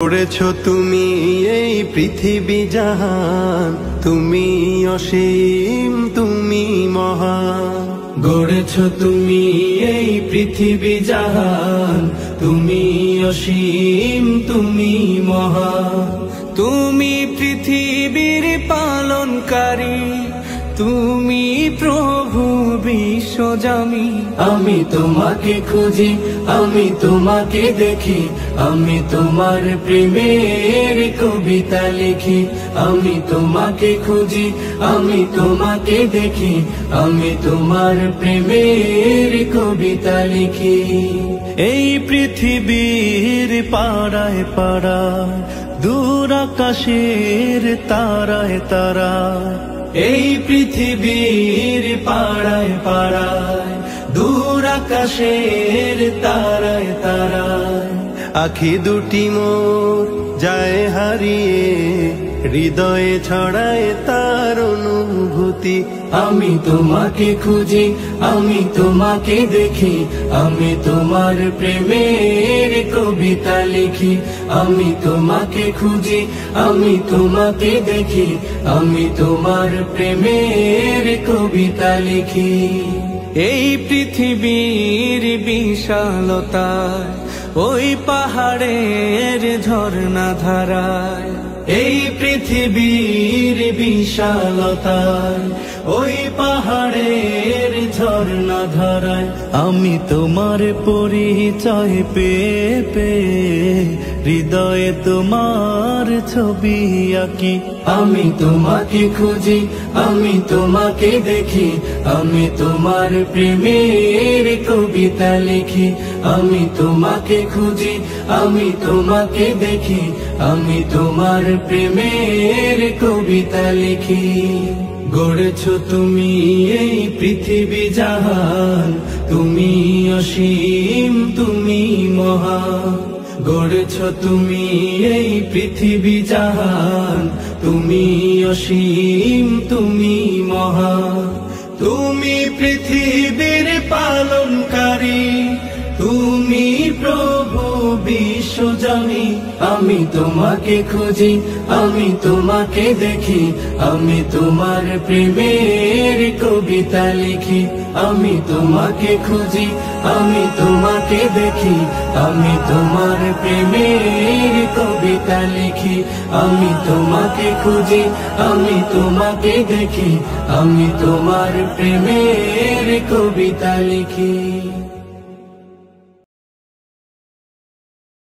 করেছো তুমি এই পৃথিবী জাহান, তুমি অসীম তুমি মহান। গড়েছো তুমি এই পৃথিবী জাহান, তুমি অসীম তুমি মহান। তুমি পৃথিবীর পালনকারী, তুমি প্রভু বিশ্বজামি। আমি তোমাকে খুঁজি, আমি তোমাকে দেখি, আমি তোমার প্রেমের কবিতা লিখি। আমি তোমাকে খুঁজি, আমি তোমাকে দেখি, আমি তোমার প্রেমের কবিতা লিখি। এই পৃথিবীর পাড়ায় পাড়ায়, দূর আকাশের তারায় তারায়, এই পৃথিবীর পাড়ায় পাড়ায়, দূর আকাশের তারায় তারায়, আখি দুটি মোর যায় হারিয়ে, হৃদয়ে ছড়ায় তার অনুভূতি। আমি তোমাকে খুঁজি, আমি তোমাকে দেখি, আমি তোমার প্রেমের কবিতা লিখি। আমি তোমাকে খুঁজি, আমি তোমাকে দেখি, আমি তোমার প্রেমের কবিতা লিখি। এই পৃথিবীর বিশালতায়, ওই পাহাড়ের ঝর্ণা ধারায়, এই পৃথিবীর বিশালতায়, ওই পাহাড়ের ঝর্ণা ধারায়, আমি তোমার পরিচয় পেয়ে পেয়ে হৃদয়ে তোমার ছবি আঁকি। আমি তোমাকে খুঁজি, আমি তোমাকে দেখি, আমি তোমার প্রেমের কবিতা লিখি। আমি তোমাকে খুঁজি, আমি তোমাকে দেখি, আমি তোমার প্রেমের কবিতা লিখি। গড়েছো তুমি এই পৃথিবী জাহান, তুমি অসীম তুমি মহান। গড়েছো তুমি এই পৃথিবী জাহান, তুমি অসীম তুমি মহান। তুমি পৃথিবীর পালনকারী, তুমি প্রভু বিশ্বজামি। আমি তোমাকে খুঁজি, আমি তোমাকে দেখি, আমি তোমার প্রেমের কবিতা লিখি। আমি তোমাকে খুঁজি, আমি তোমাকে দেখি, আমি তোমার প্রেমের কবিতা লিখি। আমি তোমাকে খুঁজি, আমি তোমাকে দেখি, আমি তোমার প্রেমের কবিতা লিখি।